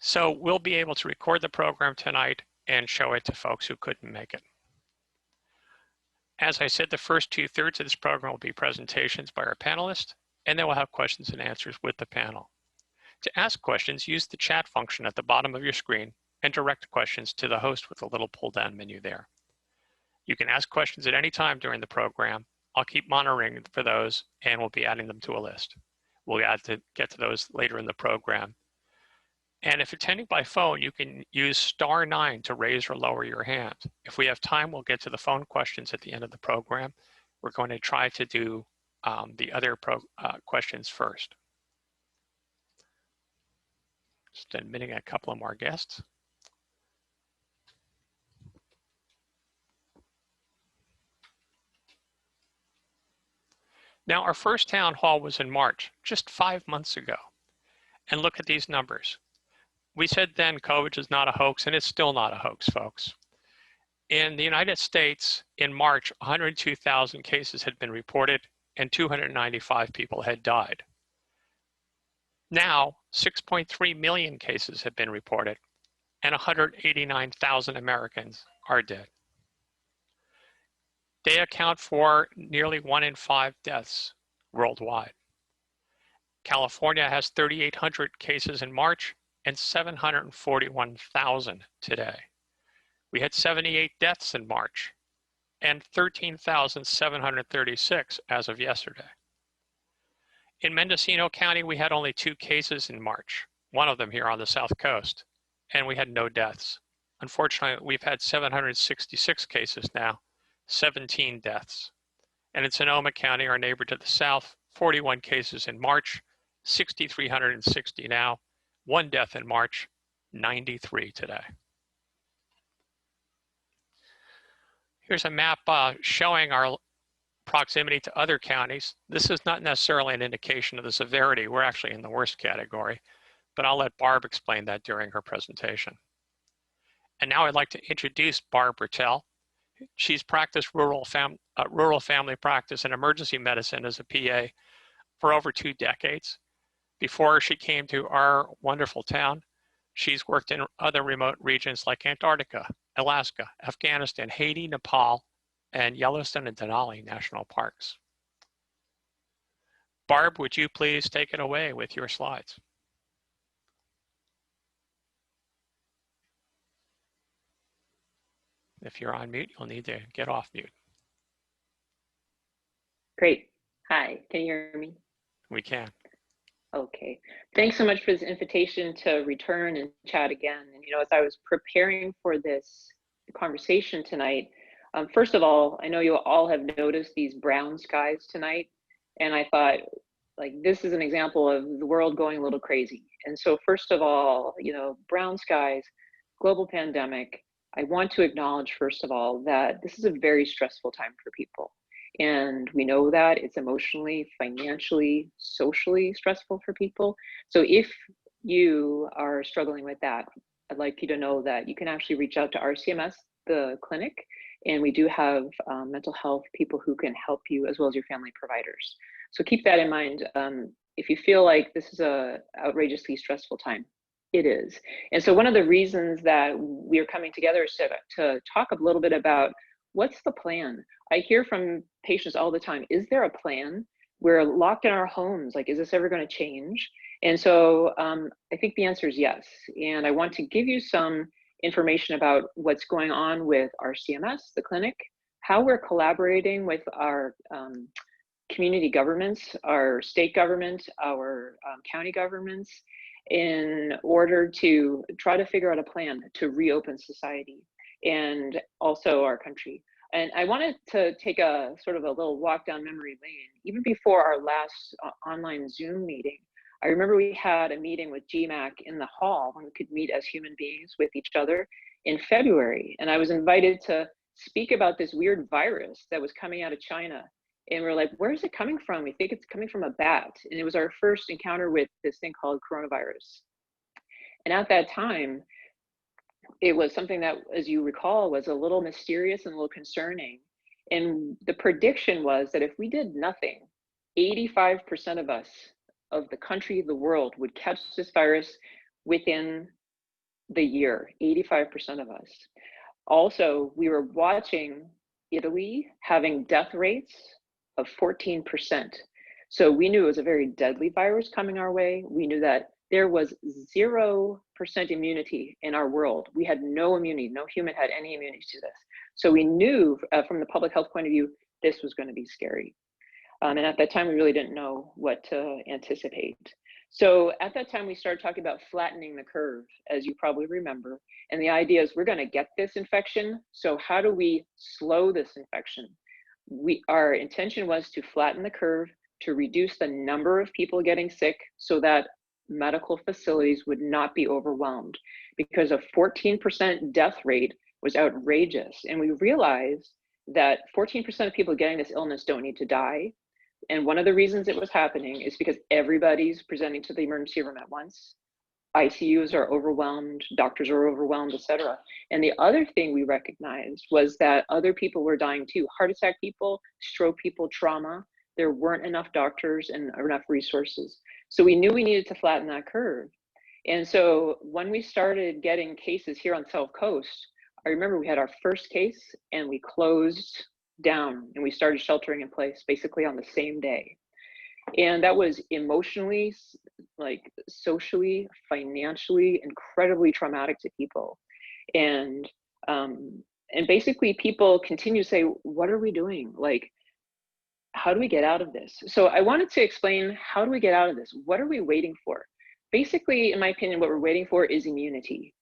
So we'll be able to record the program tonight and show it to folks who couldn't make it. As I said, the first 2/3 of this program will be presentations by our panelists, and then we'll have questions and answers with the panel. To ask questions, use the chat function at the bottom of your screen and direct questions to the host with a little pull-down menu there. You can ask questions at any time during the program. I'll keep monitoring for those, and we'll be adding them to a list. We'll get to those later in the program. And if attending by phone, you can use *9 to raise or lower your hand. If we have time, we'll get to the phone questions at the end of the program. We're going to try to do the other questions first. Just admitting a couple of more guests. Now, our first town hall was in March, just 5 months ago. And look at these numbers. We said then COVID is not a hoax, and it's still not a hoax, folks. In the United States, in March, 102,000 cases had been reported and 295 people had died. Now, 6.3 million cases have been reported and 189,000 Americans are dead. They account for nearly 1 in 5 deaths worldwide. California has 3,800 cases in March and 741,000 today. We had 78 deaths in March and 13,736 as of yesterday. In Mendocino County, we had only 2 cases in March, one of them here on the South Coast, and we had no deaths. Unfortunately, we've had 766 cases now, 17 deaths. And in Sonoma County, our neighbor to the south, 41 cases in March, 6,360 now, 1 death in March, 93 today. Here's a map showing our proximity to other counties. This is not necessarily an indication of the severity. We're actually in the worst category, but I'll let Barb explain that during her presentation. And now I'd like to introduce Barb Brittell. She's practiced rural family practice and emergency medicine as a PA for over 2 decades. Before she came to our wonderful town, she's worked in other remote regions like Antarctica, Alaska, Afghanistan, Haiti, Nepal, and Yellowstone and Denali National Parks. Barb, would you please take it away with your slides? If you're on mute, you'll need to get off mute. Great. Hi, can you hear me? We can. Okay. Thanks so much for this invitation to return and chat again. And as I was preparing for this conversation tonight, first of all, I know you all have noticed these brown skies tonight, and I thought, this is an example of the world going a little crazy. And so first of all, brown skies, global pandemic, I want to acknowledge, first of all, that this is a very stressful time for people. And we know that it's emotionally, financially, socially stressful for people. So if you are struggling with that, I'd like you to know that you can actually reach out to RCMS, the clinic, and we do have mental health people who can help you, as well as your family providers. So keep that in mind. If you feel like this is a outrageously stressful time, it is. And so one of the reasons that we are coming together is to talk a little bit about what's the plan. I hear from patients all the time, is there a plan? We're locked in our homes, is this ever going to change? And so I think the answer is yes. And I want to give you some information about what's going on with our CMS, the clinic, how we're collaborating with our community governments, our state government, our county governments, in order to try to figure out a plan to reopen society and also our country. And I wanted to take a sort of a little walk down memory lane. Even before our last online Zoom meeting, I remember we had a meeting with GMAC in the hall when we could meet as human beings with each other in February. And I was invited to speak about this weird virus that was coming out of China. And we're like, where is it coming from? We think it's coming from a bat. And it was our first encounter with this thing called coronavirus. And at that time, it was something that, as you recall, was a little mysterious and a little concerning. And the prediction was that if we did nothing, 85% of us, of the country, the world, would catch this virus within the year, 85% of us. Also, we were watching Italy having death rates of 14%. So we knew it was a very deadly virus coming our way. We knew that there was 0% immunity in our world. We had no immunity, no human had any immunity to this. So we knew from the public health point of view, this was going to be scary. And at that time, we really didn't know what to anticipate. So at that time, we started talking about flattening the curve, as you probably remember. And the idea is we're going to get this infection. So how do we slow this infection? Our intention was to flatten the curve, to reduce the number of people getting sick so that medical facilities would not be overwhelmed, because a 14% death rate was outrageous. And we realized that 14% of people getting this illness don't need to die. And one of the reasons it was happening is because everybody's presenting to the emergency room at once. ICUs are overwhelmed, doctors are overwhelmed, etc. And the other thing we recognized was that other people were dying too. Heart attack people, stroke people, trauma. There weren't enough doctors and enough resources. So we knew we needed to flatten that curve. And so when we started getting cases here on South Coast, I remember we had our first case and we closed down and we started sheltering in place basically on the same day. And that was emotionally, like socially, financially, incredibly traumatic to people. And basically people continue to say, what are we doing? Like, how do we get out of this? So I wanted to explain, how do we get out of this? What are we waiting for? Basically, in my opinion, what we're waiting for is immunity.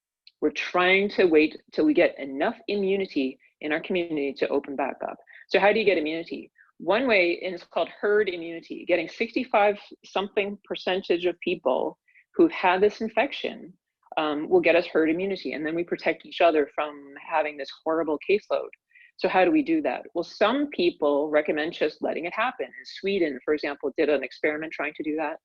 We're trying to wait till we get enough immunity in our community to open back up. So how do you get immunity? One way, and it's called herd immunity, getting 65-something% of people who've had this infection will get us herd immunity. And then we protect each other from having this horrible caseload. So how do we do that? Well, some people recommend just letting it happen. And Sweden, for example, did an experiment trying to do that.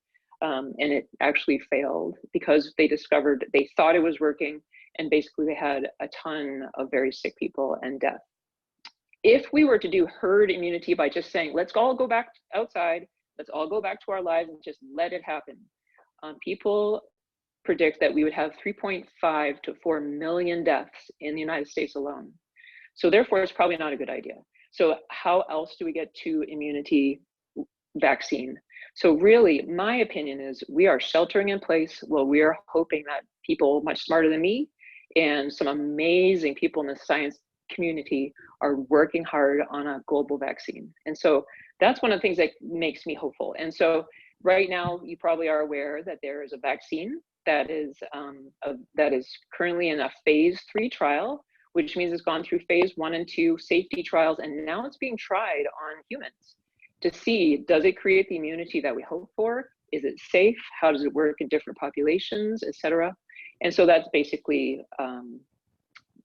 And it actually failed because they discovered, they thought it was working. And basically they had a ton of very sick people and death. If we were to do herd immunity by just saying, let's all go back outside, let's all go back to our lives and just let it happen. People predict that we would have 3.5 to 4 million deaths in the United States alone. So therefore, it's probably not a good idea. So how else do we get to immunity vaccine? So really, my opinion is we are sheltering in place. Well, we are hoping that people much smarter than me and some amazing people in the science community are working hard on a global vaccine. And so that's one of the things that makes me hopeful. And so right now, you probably are aware that there is a vaccine that is currently in a phase 3 trial, which means it's gone through phase 1 and 2 safety trials, and now it's being tried on humans to see, does it create the immunity that we hope for? Is it safe? How does it work in different populations, et cetera? And so that's basically,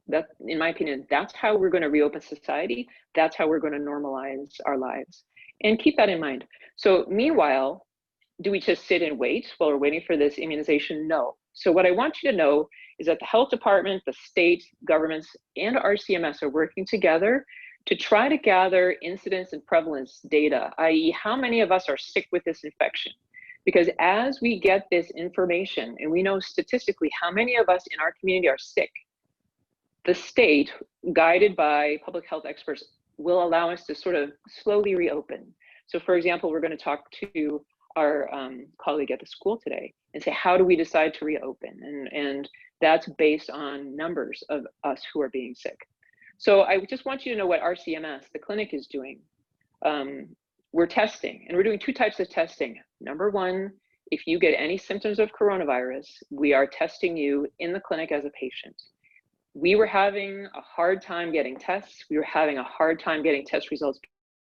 that, in my opinion, that's how we're going to reopen society. That's how we're going to normalize our lives. And keep that in mind. So meanwhile, do we just sit and wait while we're waiting for this immunization? No. So what I want you to know is that the health department, the state governments, and RCMS are working together to try to gather incidence and prevalence data, i.e. how many of us are sick with this infection? Because as we get this information and we know statistically how many of us in our community are sick, the state, guided by public health experts, will allow us to sort of slowly reopen. So for example, we're going to talk to our colleague at the school today and say, how do we decide to reopen? And that's based on numbers of us who are being sick. So I just want you to know what RCMS, the clinic, is doing. We're testing, and we're doing 2 types of testing. Number one, if you get any symptoms of coronavirus, we are testing you in the clinic as a patient. We were having a hard time getting tests. We were having a hard time getting test results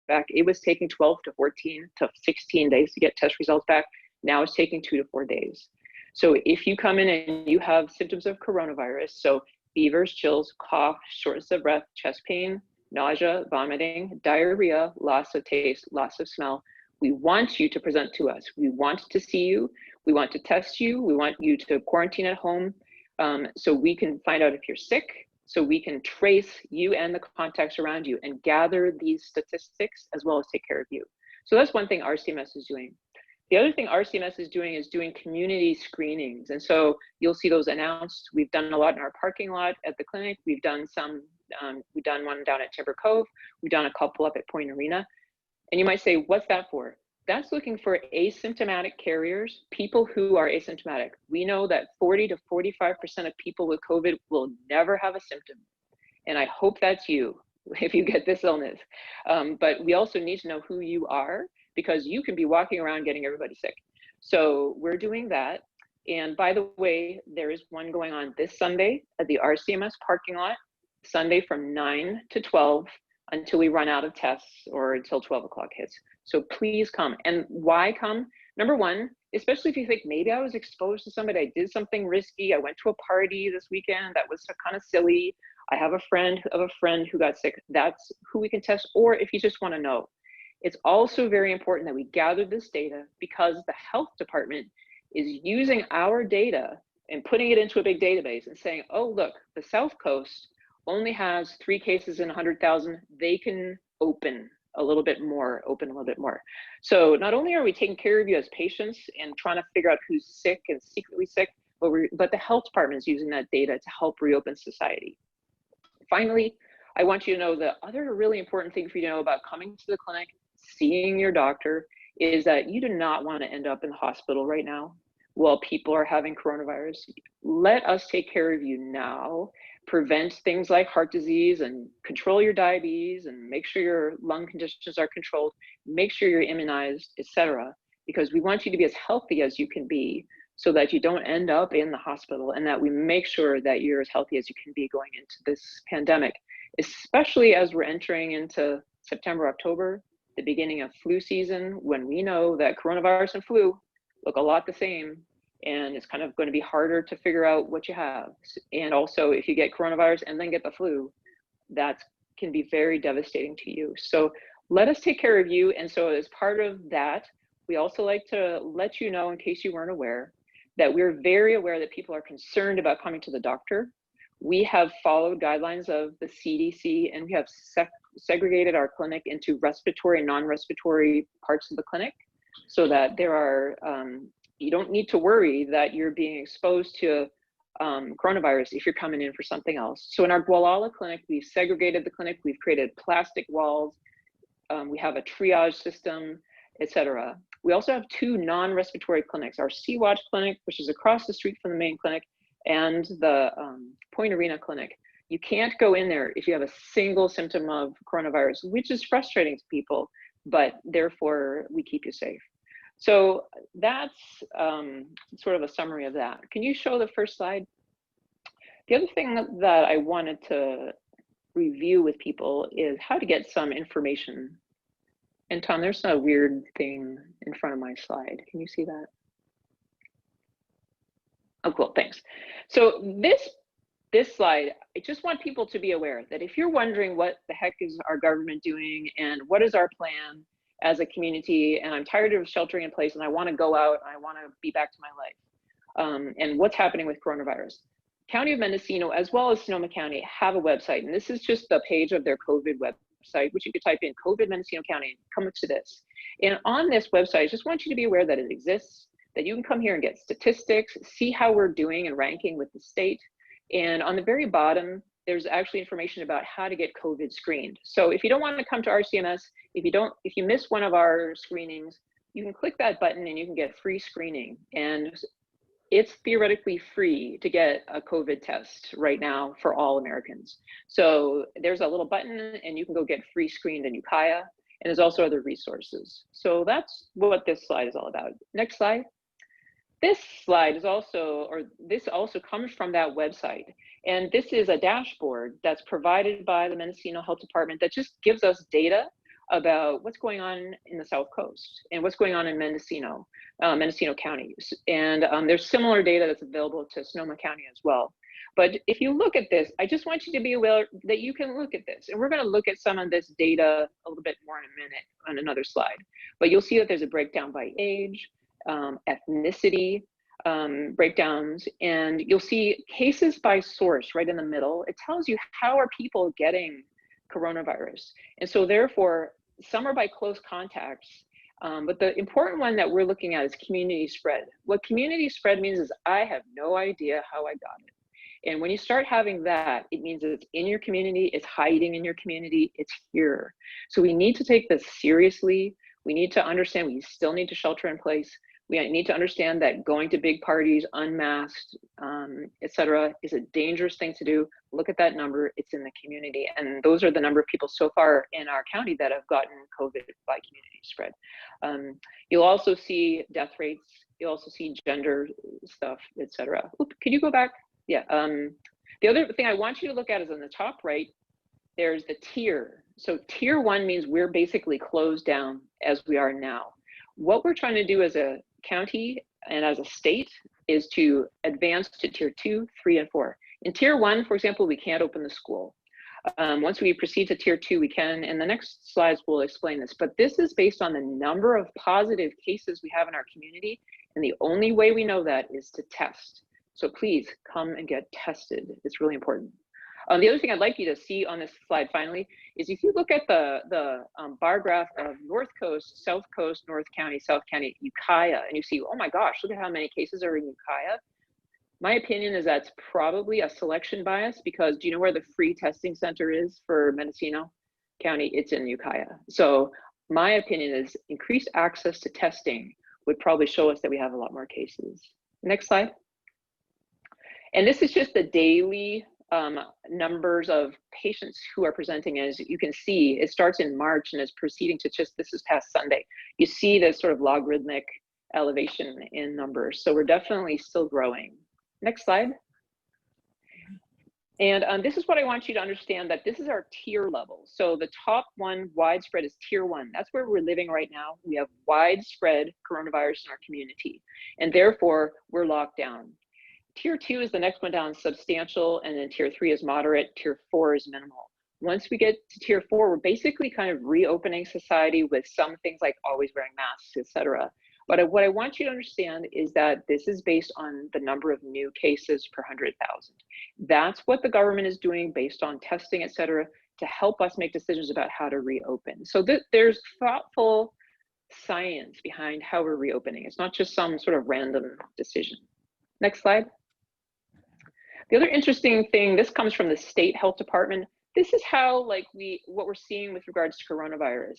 back. It was taking 12 to 14 to 16 days to get test results back. Now it's taking 2 to 4 days. So if you come in and you have symptoms of coronavirus, so fevers, chills, cough, shortness of breath, chest pain, nausea, vomiting, diarrhea, loss of taste, loss of smell, we want you to present to us. We want to see you. We want to test you. We want you to quarantine at home so we can find out if you're sick, so we can trace you and the contacts around you and gather these statistics as well as take care of you. So that's one thing RCMS is doing. The other thing RCMS is doing community screenings. And so you'll see those announced. We've done a lot in our parking lot at the clinic. We've done some, we've done one down at Timber Cove. We've done a couple up at Point Arena. And you might say, what's that for? That's looking for asymptomatic carriers, people who are asymptomatic. We know that 40 to 45% of people with COVID will never have a symptom. And I hope that's you if you get this illness. But we also need to know who you are, because you can be walking around getting everybody sick. So we're doing that. And by the way, there is one going on this Sunday at the RCMS parking lot, Sunday from 9 to 12 until we run out of tests or until 12 o'clock hits. So please come. And why come? Number one, especially if you think maybe I was exposed to somebody, I did something risky, I went to a party this weekend that was kind of silly, I have a friend of a friend who got sick, that's who we can test. Or if you just want to know. It's also very important that we gather this data, because the health department is using our data and putting it into a big database and saying, oh, look, the South Coast only has 3 cases in 100,000. They can open a little bit more. So not only are we taking care of you as patients and trying to figure out who's sick and secretly sick, but the health department is using that data to help reopen society. Finally, I want you to know the other really important thing for you to know about coming to the clinic, seeing your doctor, is that you do not want to end up in the hospital right now while people are having coronavirus. Let us take care of you now, prevent things like heart disease, and control your diabetes, and make sure your lung conditions are controlled, make sure you're immunized, etc. Because we want you to be as healthy as you can be, so that you don't end up in the hospital, and that we make sure that you're as healthy as you can be going into this pandemic, especially as we're entering into September, October, the beginning of flu season, when we know that coronavirus and flu look a lot the same, and it's kind of going to be harder to figure out what you have. And also, if you get coronavirus and then get the flu, that can be very devastating to you. So let us take care of you. And so as part of that, we also like to let you know, in case you weren't aware, that we're very aware that people are concerned about coming to the doctor. We have followed guidelines of the CDC, and we have segregated our clinic into respiratory and non-respiratory parts of the clinic, so that there are, you don't need to worry that you're being exposed to coronavirus if you're coming in for something else. So in our Gualala clinic, we've segregated the clinic, we've created plastic walls, we have a triage system, etc. We also have 2 non-respiratory clinics, our Sea-Watch clinic, which is across the street from the main clinic, and the Point Arena clinic. You can't go in there if you have a single symptom of coronavirus, which is frustrating to people, but therefore we keep you safe. So that's sort of a summary of that. Can you show the first slide? The other thing that I wanted to review with people is how to get some information. And Tom, there's a weird thing in front of my slide. Can you see that? Oh, cool, thanks. So this slide, I just want people to be aware that if you're wondering what the heck is our government doing and what is our plan as a community, and I'm tired of sheltering in place and I want to go out and I want to be back to my life, and what's happening with coronavirus. County of Mendocino, as well as Sonoma County, have a website, and this is just the page of their COVID website, which you could type in COVID Mendocino County and come up to this. And on this website, I just want you to be aware that it exists, that you can come here and get statistics, see how we're doing and ranking with the state. And on the very bottom, there's actually information about how to get COVID screened. So if you don't want to come to RCMS, if you miss one of our screenings, you can click that button and you can get free screening. And it's theoretically free to get a COVID test right now for all Americans. So there's a little button and you can go get free screened in Ukiah, and there's also other resources. So that's what this slide is all about. Next slide. This slide is also, or this also comes from that website. And this is a dashboard that's provided by the Mendocino Health Department that just gives us data about what's going on in the South Coast and what's going on in Mendocino County. And there's similar data that's available to Sonoma County as well. But if you look at this, I just want you to be aware that you can look at this. And we're going to look at some of this data a little bit more in a minute on another slide. But you'll see that there's a breakdown by age, ethnicity breakdowns, and you'll see cases by source right in the middle. It tells you how are people getting coronavirus. And so therefore, some are by close contacts, But the important one that we're looking at is community spread. What community spread means is I have no idea how I got it. And when you start having that, it means it's in your community, it's hiding in your community, it's here. So we need to take this seriously. We need to understand we still need to shelter in place. We need to understand that going to big parties, unmasked, etc., is a dangerous thing to do. Look at that number, it's in the community. And those are the number of people so far in our county that have gotten COVID by community spread. You'll also see death rates, you'll also see gender stuff, etc. Could you go back? Yeah. The other thing I want you to look at is on the top right, there's the tier. So tier 1 means we're basically closed down as we are now. What we're trying to do as a county and as a state is to advance to tier 2, 3, and 4. In tier 1, for example, we can't open the school. Once we proceed to tier 2, we can, and the next slides will explain this, but this is based on the number of positive cases we have in our community, and the only way we know that is to test. So please come and get tested. It's really important. The other thing I'd like you to see on this slide finally is if you look at the bar graph of North Coast, South Coast, North County, South County, Ukiah, and you see, oh my gosh, look at how many cases are in Ukiah. My opinion is that's probably a selection bias, because do you know where the free testing center is for Mendocino County? It's in Ukiah. So my opinion is increased access to testing would probably show us that we have a lot more cases. Next slide. And this is just the daily numbers of patients who are presenting. As you can see, it starts in March and is proceeding to just, this is past Sunday. You see this sort of logarithmic elevation in numbers. So we're definitely still growing. Next slide. And this is what I want you to understand, that this is our tier level. So the top one, widespread, is tier 1. That's where we're living right now. We have widespread coronavirus in our community, and therefore we're locked down. Tier 2 is the next one down, substantial, and then tier 3 is moderate, tier 4 is minimal. Once we get to tier 4, we're basically kind of reopening society with some things like always wearing masks, etc. But what I want you to understand is that this is based on the number of new cases per 100,000. That's what the government is doing based on testing, etc., to help us make decisions about how to reopen. So there's thoughtful science behind how we're reopening. It's not just some sort of random decision. Next slide. The other interesting thing, this comes from the state health department. This is how, what we're seeing with regards to coronavirus,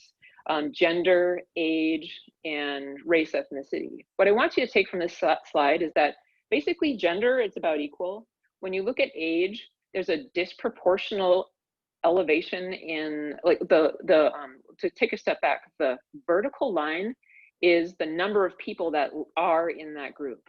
gender, age, and race, ethnicity. What I want you to take from this slide is that basically gender, it's about equal. When you look at age, there's a disproportional elevation in, to take a step back, the vertical line is the number of people that are in that group.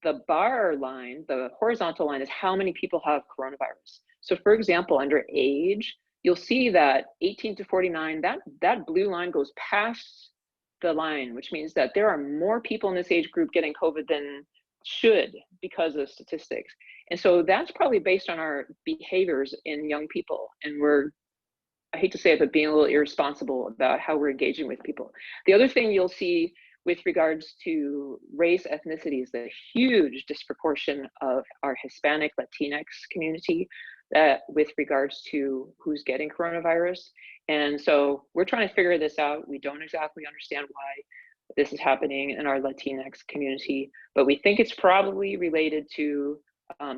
The bar line, the horizontal line, is how many people have coronavirus. So for example, under age, you'll see that 18 to 49, that blue line goes past the line, which means that there are more people in this age group getting COVID than should because of statistics. And so that's probably based on our behaviors in young people. And we're, I hate to say it, but being a little irresponsible about how we're engaging with people. The other thing you'll see with regards to race, ethnicity, is the huge disproportion of our Hispanic, Latinx community with regards to who's getting coronavirus. And so we're trying to figure this out. We don't exactly understand why this is happening in our Latinx community, but we think it's probably related to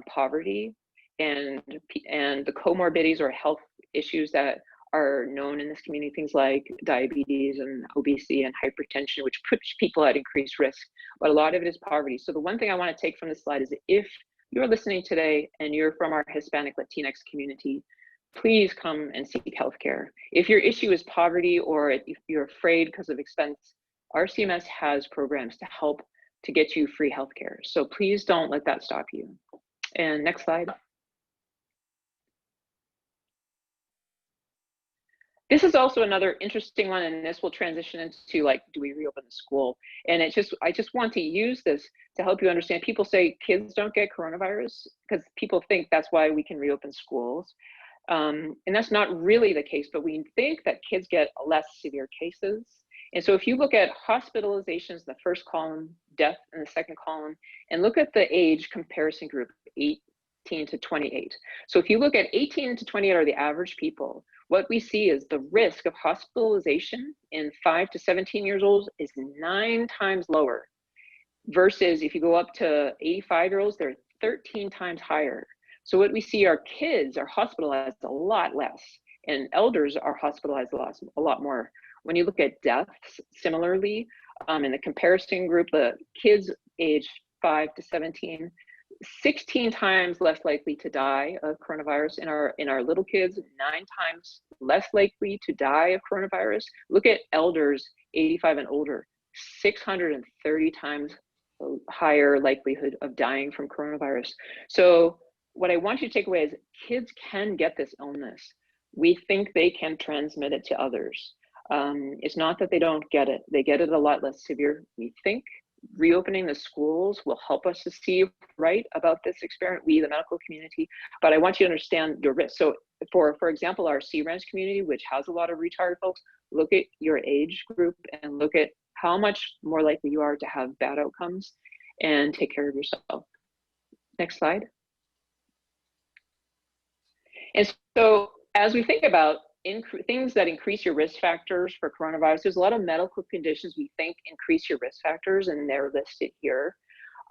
poverty and the comorbidities or health issues that are known in this community, things like diabetes and obesity and hypertension, which puts people at increased risk, but a lot of it is poverty. So the one thing I want to take from this slide is that if you're listening today and you're from our Hispanic Latinx community, please come and seek healthcare. If your issue is poverty or if you're afraid because of expense, our CMS has programs to help to get you free healthcare. So please don't let that stop you. And next slide. This is also another interesting one, and this will transition into do we reopen the school? And I just want to use this to help you understand. People say kids don't get coronavirus because people think that's why we can reopen schools. And that's not really the case, but we think that kids get less severe cases. And so if you look at hospitalizations in the first column, death in the second column, and look at the age comparison group, 18 to 28. So if you look at 18 to 28 are the average people. what we see is the risk of hospitalization in 5 to 17 years old is 9 times lower, versus if you go up to 85-year-olds, they're 13 times higher. So what we see, our kids are hospitalized a lot less, and elders are hospitalized a lot more. When you look at deaths, similarly, in the comparison group, the kids aged 5 to 17, 16 times less likely to die of coronavirus. In our little kids, 9 times less likely to die of coronavirus. Look at elders 85 and older, 630 times higher likelihood of dying from coronavirus. So what I want you to take away is kids can get this illness. We think they can transmit it to others. It's not that they don't get it. They get it a lot less severe. We think reopening the schools will help us to see right about this experiment, we, the medical community, but I want you to understand your risk. So for example, our C-Ranch community, which has a lot of retired folks, look at your age group and look at how much more likely you are to have bad outcomes, and take care of yourself. Next slide. And so as we think about things that increase your risk factors for coronavirus, there's a lot of medical conditions we think increase your risk factors, and they're listed here.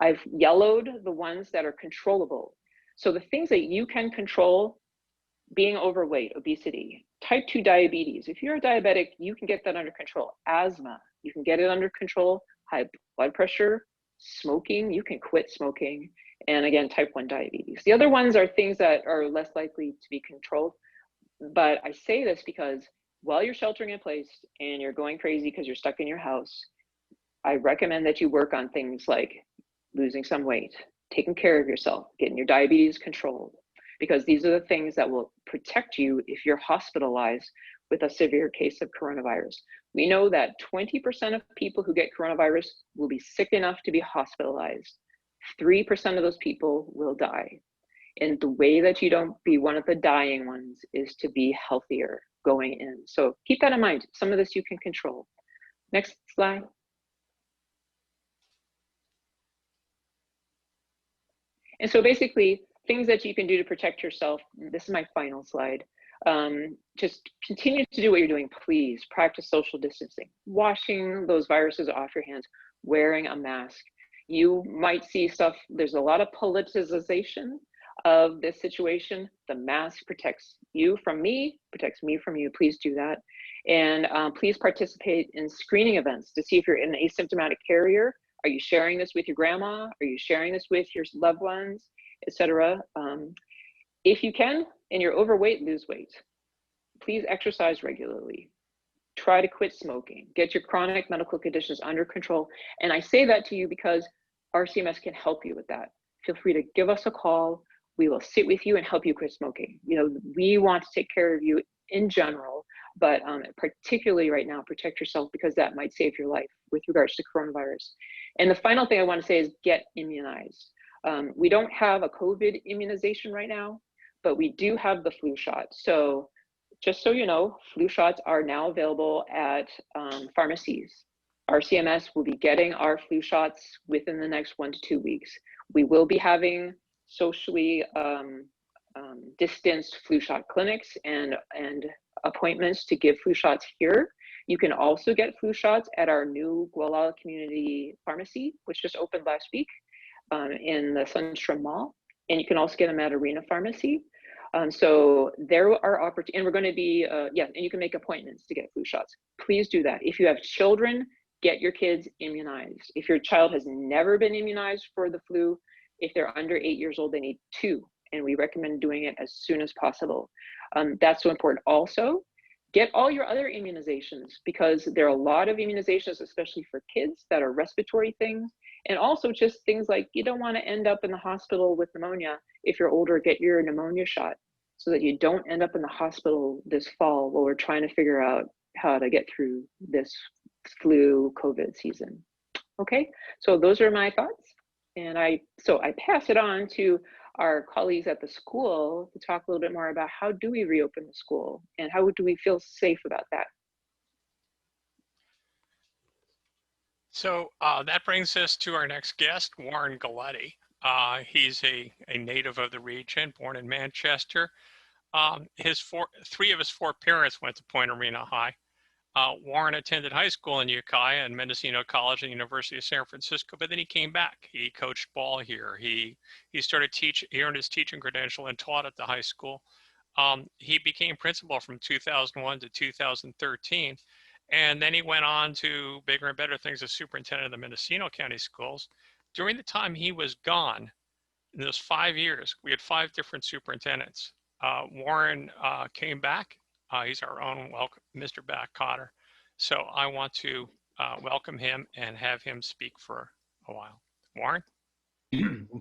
I've yellowed the ones that are controllable. So the things that you can control: being overweight, obesity, type 2 diabetes. If you're a diabetic, you can get that under control. Asthma, you can get it under control. High blood pressure, smoking, you can quit smoking. And again, type 1 diabetes. The other ones are things that are less likely to be controlled. But I say this because while you're sheltering in place and you're going crazy because you're stuck in your house, I recommend that you work on things like losing some weight, taking care of yourself, getting your diabetes controlled, because these are the things that will protect you if you're hospitalized with a severe case of coronavirus. We know that 20% of people who get coronavirus will be sick enough to be hospitalized. 3% of those people will die. And the way that you don't be one of the dying ones is to be healthier going in. So keep that in mind. Some of this you can control. Next slide. And so basically, things that you can do to protect yourself. This is my final slide. Just continue to do what you're doing, please. Practice social distancing, washing those viruses off your hands, wearing a mask. You might see stuff, there's a lot of politicization of this situation. The mask protects you from me, protects me from you. Please do that. And please participate in screening events to see if you're an asymptomatic carrier. Are you sharing this with your grandma? Are you sharing this with your loved ones, etc.? If you can, and you're overweight, lose weight. Please exercise regularly. Try to quit smoking. Get your chronic medical conditions under control. And I say that to you because RCMS can help you with that. Feel free to give us a call. We will sit with you and help you quit smoking. You know, we want to take care of you in general, but particularly right now, protect yourself, because that might save your life with regards to coronavirus. And the final thing I want to say is get immunized. We don't have a COVID immunization right now, but we do have the flu shot. So just so you know, flu shots are now available at pharmacies. RCMS will be getting our flu shots within the next 1 to 2 weeks. We will be having socially distanced flu shot clinics and appointments to give flu shots here. You can also get flu shots at our new Gualala Community Pharmacy, which just opened last week in the Sunstrom Mall. And you can also get them at Arena Pharmacy. So there are opportunities, and we're going to be, and you can make appointments to get flu shots. Please do that. If you have children, get your kids immunized. If your child has never been immunized for the flu, if they're under 8 years old, they need 2, and we recommend doing it as soon as possible. That's so important. Also, get all your other immunizations, because there are a lot of immunizations, especially for kids, that are respiratory things. And also just things like, you don't want to end up in the hospital with pneumonia. If you're older, get your pneumonia shot so that you don't end up in the hospital this fall while we're trying to figure out how to get through this flu COVID season. Okay, so those are my thoughts. And I pass it on to our colleagues at the school to talk a little bit more about how do we reopen the school and how do we feel safe about that. So that brings us to our next guest, Warren Goletti. He's a native of the region, born in Manchester. Three of his four parents went to Point Arena High. Warren attended high school in Ukiah and Mendocino College and University of San Francisco, but then he came back. He coached ball here. He started teaching. He earned his teaching credential and taught at the high school. He became principal from 2001 to 2013, and then he went on to bigger and better things as superintendent of the Mendocino County schools. During the time he was gone, in those 5 years, we had 5 different superintendents. Warren came back. He's our own Mr. Back Cotter. So I want to welcome him and have him speak for a while. Warren?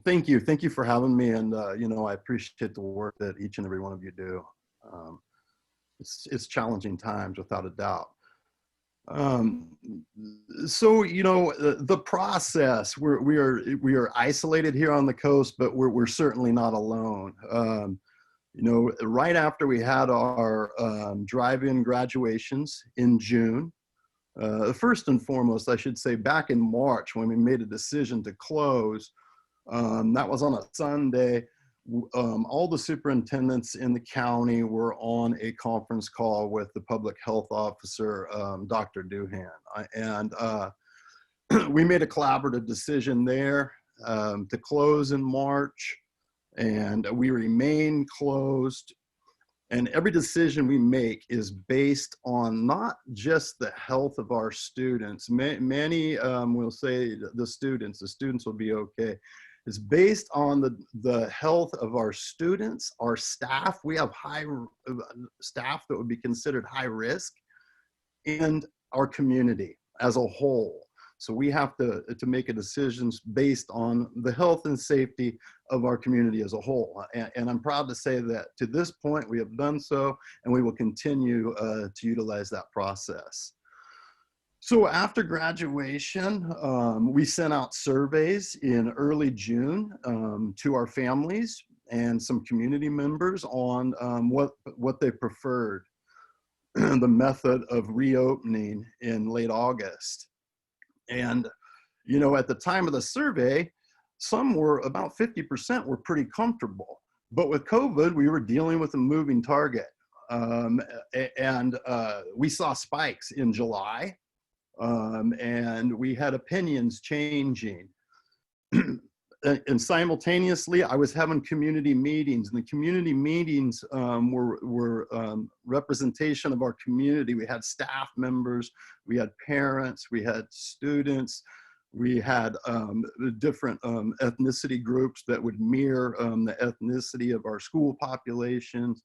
Thank you. Thank you for having me. And, you know, I appreciate the work that each and every one of you do. It's challenging times, without a doubt. So, you know, the process, we are isolated here on the coast, but we're certainly not alone. You know, right after we had our drive-in graduations in June, first and foremost, I should say, back in March when we made a decision to close, that was on a Sunday. All the superintendents in the county were on a conference call with the public health officer, Dr. Duhan. And we made a collaborative decision there to close in March, and we remain closed. And every decision we make is based on not just the health of our students. Many will say the students will be okay. It's based on the health of our students, our staff. We have high staff that would be considered high risk, and our community as a whole. So we have to make a decisions based on the health and safety of our community as a whole. And I'm proud to say that to this point, we have done so, and we will continue to utilize that process. So after graduation, we sent out surveys in early June to our families and some community members on what they preferred, the method of reopening in late August. And, you know, at the time of the survey, some were, about 50% were pretty comfortable. But with COVID, we were dealing with a moving target. We saw spikes in July. And we had opinions changing. And simultaneously, I was having community meetings, and the community meetings were representation of our community. We had staff members, we had parents, we had students, we had different ethnicity groups that would mirror the ethnicity of our school populations.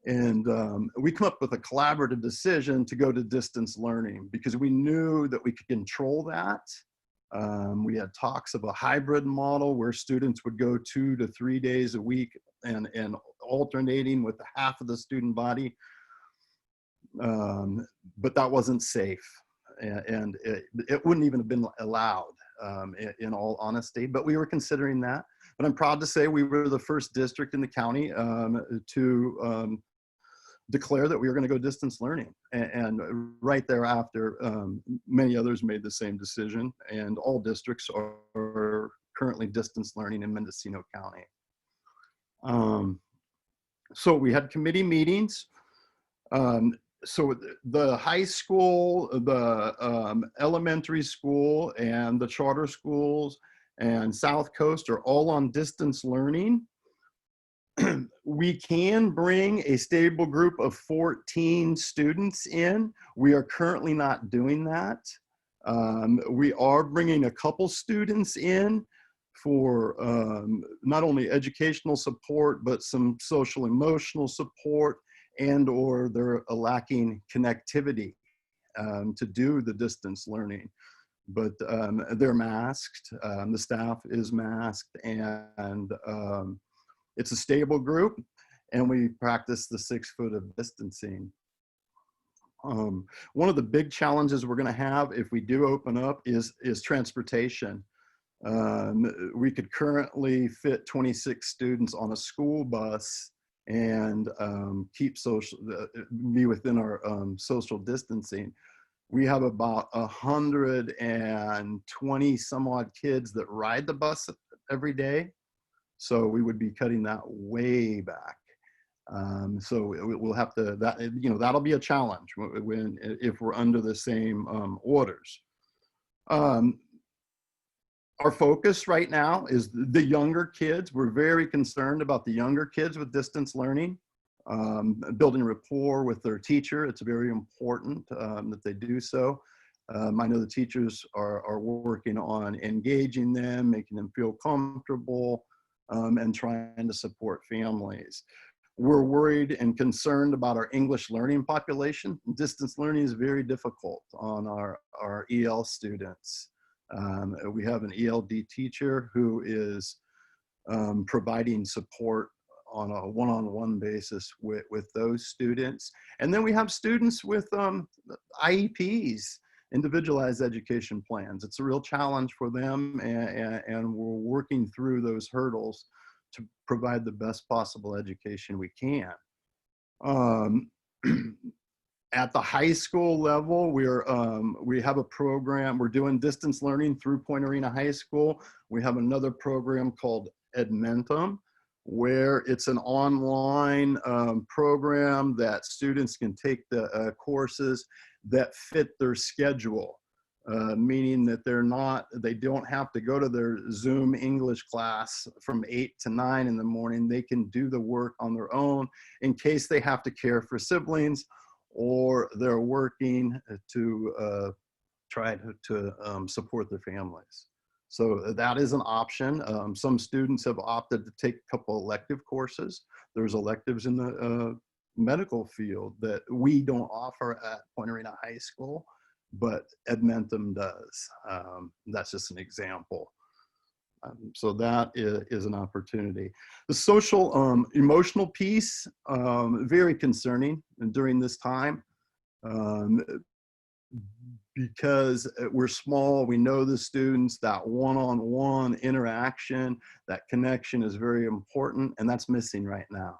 And we come up with a collaborative decision to go to distance learning because we knew that we could control that. We had talks of a hybrid model where students would go 2 to 3 days a week and alternating with half of the student body. But that wasn't safe, and it wouldn't even have been allowed in all honesty, but we were considering that. But I'm proud to say we were the first district in the county to declare that we were going to go distance learning. And right thereafter, many others made the same decision, and all districts are currently distance learning in Mendocino County. So we had committee meetings. So the high school, the elementary school, and the charter schools and South Coast are all on distance learning. We can bring a stable group of 14 students in. We are currently not doing that. We are bringing a couple students in for not only educational support, but some social emotional support, and or they're lacking connectivity to do the distance learning. But they're masked, the staff is masked, and it's a stable group, and we practice the 6 foot of distancing. One of the big challenges we're going to have if we do open up is transportation. We could currently fit 26 students on a school bus and keep be within our social distancing. We have about 120 some odd kids that ride the bus every day. So we would be cutting that way back. So we'll have to, that'll be a challenge if we're under the same orders. Our focus right now is the younger kids. We're very concerned about the younger kids with distance learning, building rapport with their teacher. It's very important that they do so. I know the teachers are working on engaging them, making them feel comfortable, and trying to support families. We're worried and concerned about our English learning population. Distance learning is very difficult on our EL students. We have an ELD teacher who is providing support on a one-on-one basis with those students. And then we have students with IEPs, individualized education plans. It's a real challenge for them, and we're working through those hurdles to provide the best possible education we can. At the high school level, we have a program. We're doing distance learning through Point Arena High School. We have another program called Edmentum, where it's an online program that students can take the courses that fit their schedule, meaning that they don't have to go to their Zoom English class from 8 to 9 in the morning. They can do the work on their own in case they have to care for siblings, or they're working to try to support their families. So that is an option. Some students have opted to take a couple elective courses. There's electives in the medical field that we don't offer at Point Arena High School, but Edmentum does. That's just an example. So that is an opportunity. The social emotional piece, very concerning during this time, because we're small, we know the students, that one-on-one interaction, that connection is very important, and that's missing right now.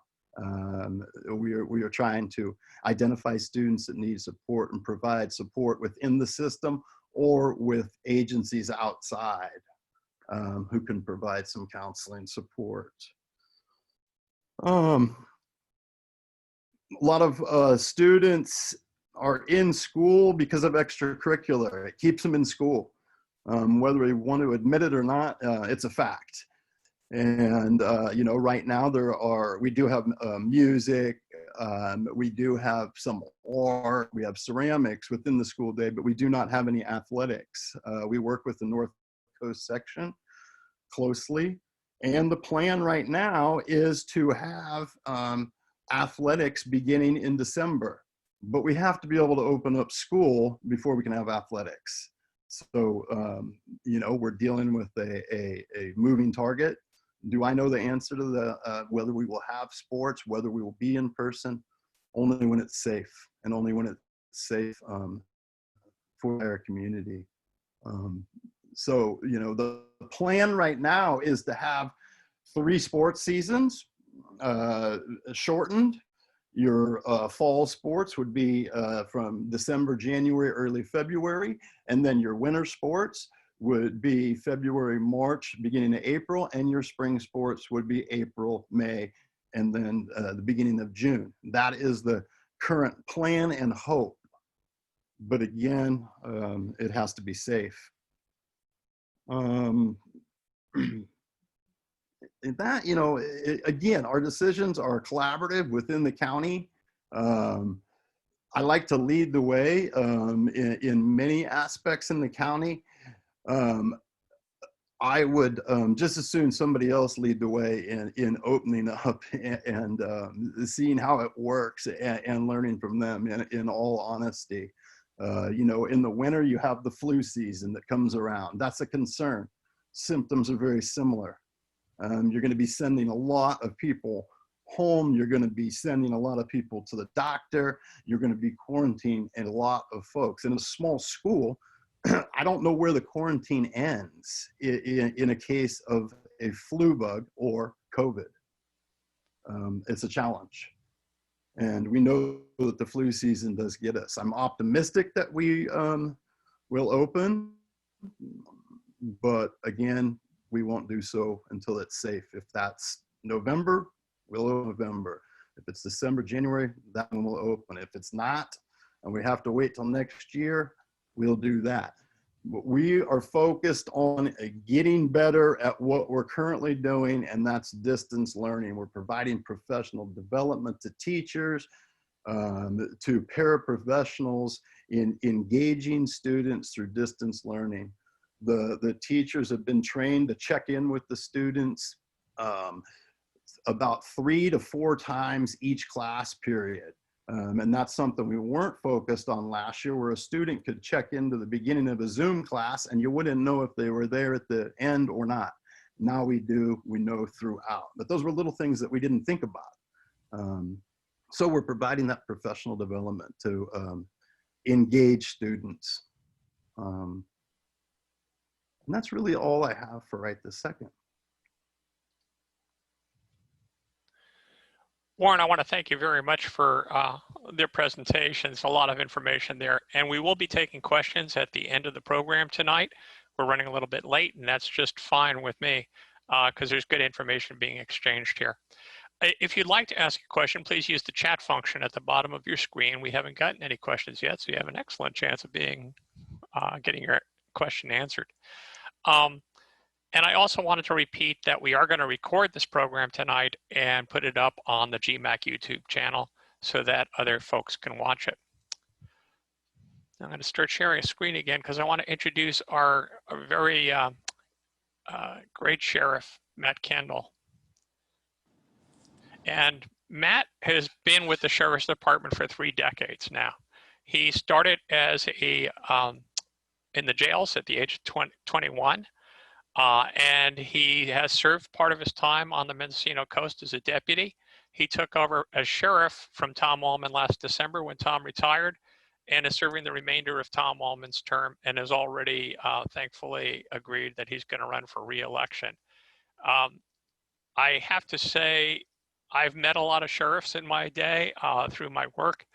We are trying to identify students that need support and provide support within the system or with agencies outside who can provide some counseling support. A lot of students are in school because of extracurricular. It keeps them in school. Whether we want to admit it or not, it's a fact. And right now we do have music, we do have some art, we have ceramics within the school day, but we do not have any athletics. We work with the North Coast section closely, and the plan right now is to have athletics beginning in December, but we have to be able to open up school before we can have athletics. So we're dealing with a moving target. Do I know the answer to whether we will have sports, whether we will be in person? Only when it's safe, and only when it's safe for our community. So the plan right now is to have 3 sports seasons shortened. Your fall sports would be from December, January, early February, and then your winter sports would be February, March, beginning of April, and your spring sports would be April, May, and then the beginning of June. That is the current plan and hope. But again, it has to be safe. Again, our decisions are collaborative within the county. I like to lead the way in many aspects in the county. I would just as soon somebody else lead the way in opening up and seeing how it works and learning from them in all honesty. In the winter, you have the flu season that comes around. That's a concern. Symptoms are very similar. You're going to be sending a lot of people home. You're going to be sending a lot of people to the doctor. You're going to be quarantining a lot of folks. In a small school, I don't know where the quarantine ends in a case of a flu bug or COVID. It's a challenge. And we know that the flu season does get us. I'm optimistic that we will open, but again, we won't do so until it's safe. If that's November, we'll open November. If it's December, January, that one will open. If it's not, and we have to wait till next year, we'll do that. But we are focused on getting better at what we're currently doing, and that's distance learning. We're providing professional development to teachers, to paraprofessionals in engaging students through distance learning. The teachers have been trained to check in with the students about 3 to 4 times each class period. And that's something we weren't focused on last year, where a student could check into the beginning of a Zoom class and you wouldn't know if they were there at the end or not. Now we do, we know throughout. But those were little things that we didn't think about. So we're providing that professional development to engage students. And that's really all I have for right this second. Warren, I want to thank you very much for their presentations, a lot of information there. And we will be taking questions at the end of the program tonight. We're running a little bit late, and that's just fine with me because there's good information being exchanged here. If you'd like to ask a question, please use the chat function at the bottom of your screen. We haven't gotten any questions yet, so you have an excellent chance of getting your question answered. And I also wanted to repeat that we are going to record this program tonight and put it up on the GMAC YouTube channel so that other folks can watch it. I'm going to start sharing a screen again because I want to introduce our very great sheriff, Matt Kendall. And Matt has been with the Sheriff's Department for 3 decades now. He started as in the jails at the age of 21. And he has served part of his time on the Mendocino coast as a deputy. He took over as sheriff from Tom Allman last December when Tom retired, and is serving the remainder of Tom Allman's term, and has already thankfully agreed that he's going to run for re-election. I have to say, I've met a lot of sheriffs in my day through my work.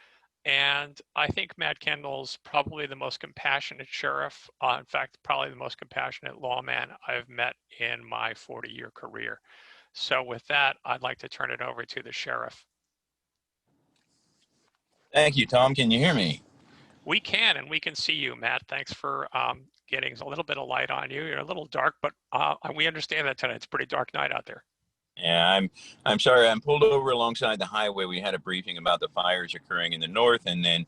And I think Matt Kendall's probably the most compassionate sheriff, in fact, probably the most compassionate lawman I've met in my 40-year career. So with that, I'd like to turn it over to the sheriff. Thank you, Tom. Can you hear me? We can, and we can see you, Matt. Thanks for getting a little bit of light on you. You're a little dark, but we understand that tonight. It's a pretty dark night out there. Yeah, I'm sorry. I'm pulled over alongside the highway. We had a briefing about the fires occurring in the north, and then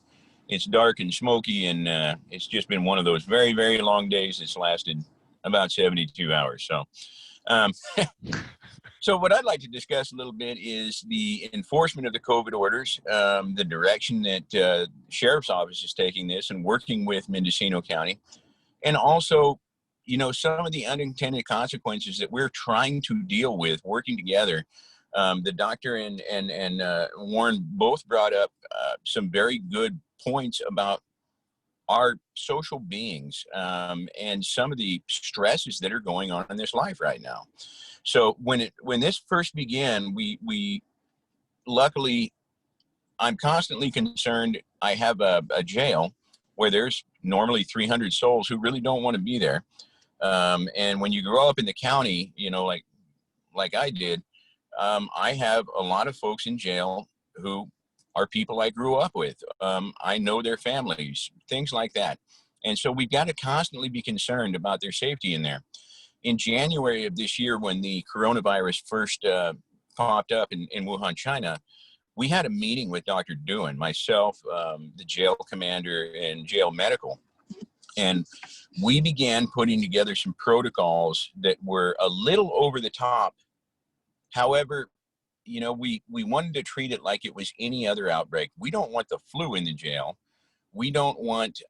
it's dark and smoky, and it's just been one of those very, very long days. It's lasted about 72 hours. So, so what I'd like to discuss a little bit is the enforcement of the COVID orders, the direction that Sheriff's Office is taking this and working with Mendocino County, and also, you know, some of the unintended consequences that we're trying to deal with, working together. The doctor and Warren both brought up some very good points about our social beings and some of the stresses that are going on in this life right now. So when this first began, we luckily, I'm constantly concerned. I have a jail where there's normally 300 souls who really don't want to be there. And when you grow up in the county, you know, like I did, I have a lot of folks in jail who are people I grew up with. I know their families, things like that. And so we've got to constantly be concerned about their safety in there. In January of this year, when the coronavirus first popped up in Wuhan, China, we had a meeting with Dr. Dewan, myself, the jail commander, and jail medical. And we began putting together some protocols that were a little over the top. However, you know, we wanted to treat it like it was any other outbreak. We don't want the flu in the jail. We don't want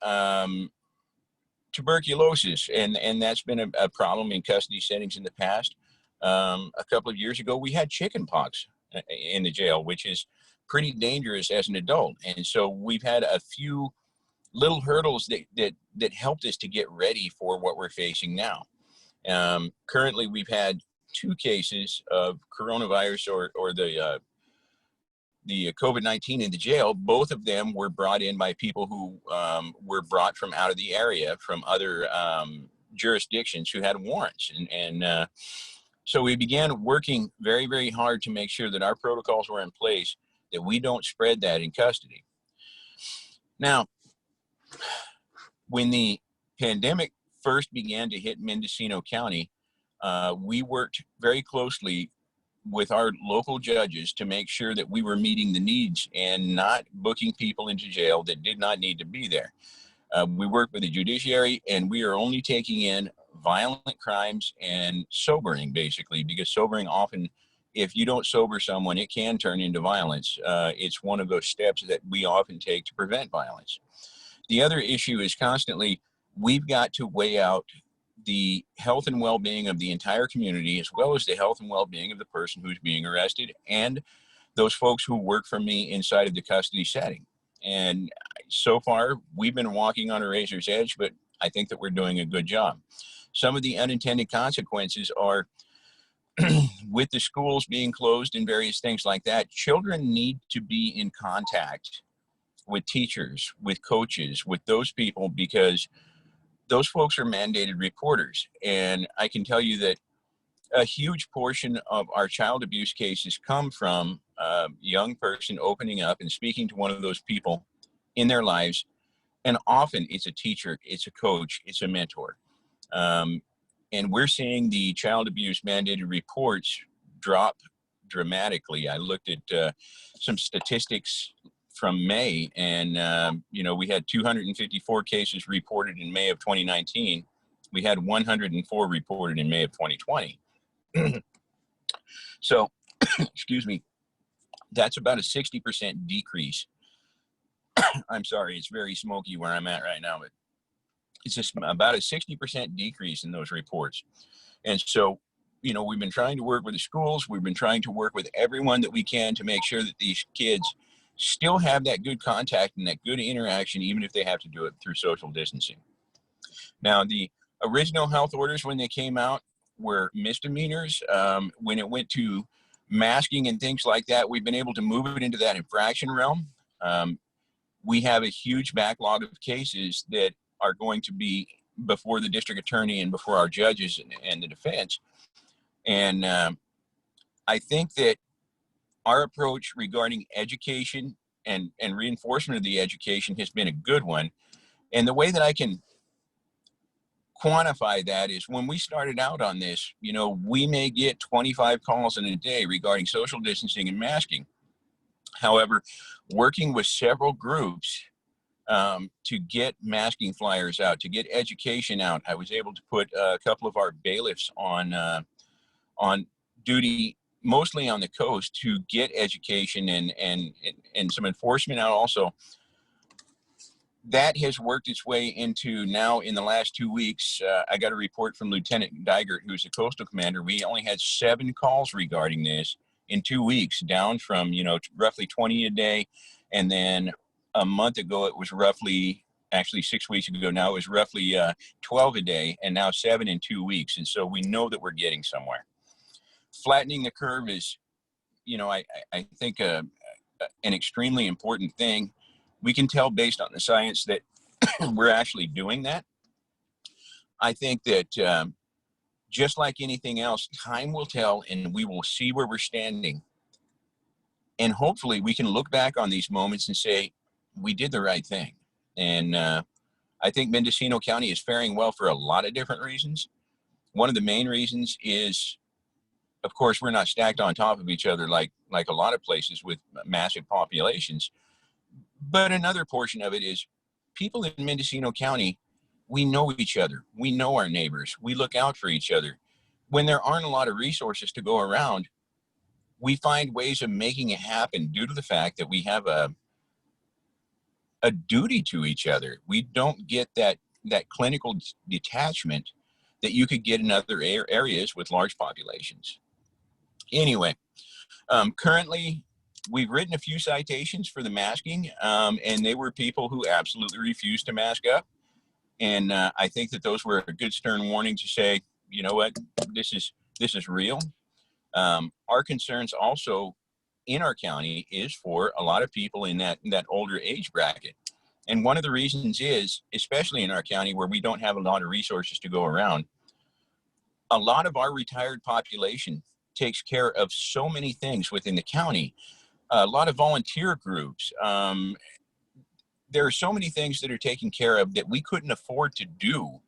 tuberculosis. And that's been a problem in custody settings in the past. A couple of years ago, we had chicken pox in the jail, which is pretty dangerous as an adult. And so we've had a few little hurdles that helped us to get ready for what we're facing now. Currently, we've had 2 cases of coronavirus or the COVID-19 in the jail. Both of them were brought in by people who were brought from out of the area, from other jurisdictions who had warrants. So we began working very, very hard to make sure that our protocols were in place that we don't spread that in custody. Now, when the pandemic first began to hit Mendocino County, we worked very closely with our local judges to make sure that we were meeting the needs and not booking people into jail that did not need to be there. We work with the judiciary, and we are only taking in violent crimes and sobering, basically, because sobering often, if you don't sober someone, it can turn into violence. It's one of those steps that we often take to prevent violence. The other issue is constantly, we've got to weigh out the health and well-being of the entire community, as well as the health and well-being of the person who's being arrested and those folks who work for me inside of the custody setting. And so far, we've been walking on a razor's edge, but I think that we're doing a good job. Some of the unintended consequences are with the schools being closed and various things like that, children need to be in contact with teachers, with coaches, with those people, because those folks are mandated reporters. And I can tell you that a huge portion of our child abuse cases come from a young person opening up and speaking to one of those people in their lives. And often it's a teacher, it's a coach, it's a mentor. And we're seeing the child abuse mandated reports drop dramatically. I looked at some statistics from May, and we had 254 cases reported in May of 2019. We had 104 reported in May of 2020. So, excuse me, that's about a 60% decrease. I'm sorry, it's very smoky where I'm at right now, but it's just about a 60% decrease in those reports. And so, we've been trying to work with the schools. We've been trying to work with everyone that we can to make sure that these kids still have that good contact and that good interaction, even if they have to do it through social distancing. Now, the original health orders, when they came out, were misdemeanors. When it went to masking and things like that, we've been able to move it into that infraction realm. We have a huge backlog of cases that are going to be before the district attorney and before our judges and the defense. And I think that our approach regarding education and reinforcement of the education has been a good one. And the way that I can quantify that is, when we started out on this, we may get 25 calls in a day regarding social distancing and masking. However, working with several groups to get masking flyers out, to get education out, I was able to put a couple of our bailiffs on duty, mostly on the coast, to get education and some enforcement out also. That has worked its way into now, in the last 2 weeks, I got a report from Lieutenant Digert, who's the coastal commander. We only had 7 calls regarding this in 2 weeks, down from, roughly 20 a day. And then a month ago, it was roughly, actually 6 weeks ago now, it was roughly 12 a day, and now 7 in 2 weeks. And so we know that we're getting somewhere. Flattening the curve is, I think an extremely important thing. We can tell based on the science that we're actually doing that. I think that just like anything else, time will tell, and we will see where we're standing. And hopefully we can look back on these moments and say, we did the right thing. And I think Mendocino County is faring well for a lot of different reasons. One of the main reasons is, of course, we're not stacked on top of each other like a lot of places with massive populations. But another portion of it is, people in Mendocino County, we know each other. We know our neighbors. We look out for each other. When there aren't a lot of resources to go around, we find ways of making it happen due to the fact that we have a duty to each other. We don't get that clinical detachment that you could get in other areas with large populations. Anyway, currently, we've written a few citations for the masking, and they were people who absolutely refused to mask up. And I think that those were a good stern warning to say, you know what, this is real. Our concerns also in our county is for a lot of people in that older age bracket. And one of the reasons is, especially in our county where we don't have a lot of resources to go around, a lot of our retired population takes care of so many things within the county. a lot of volunteer groups. There are so many things that are taken care of that we couldn't afford to do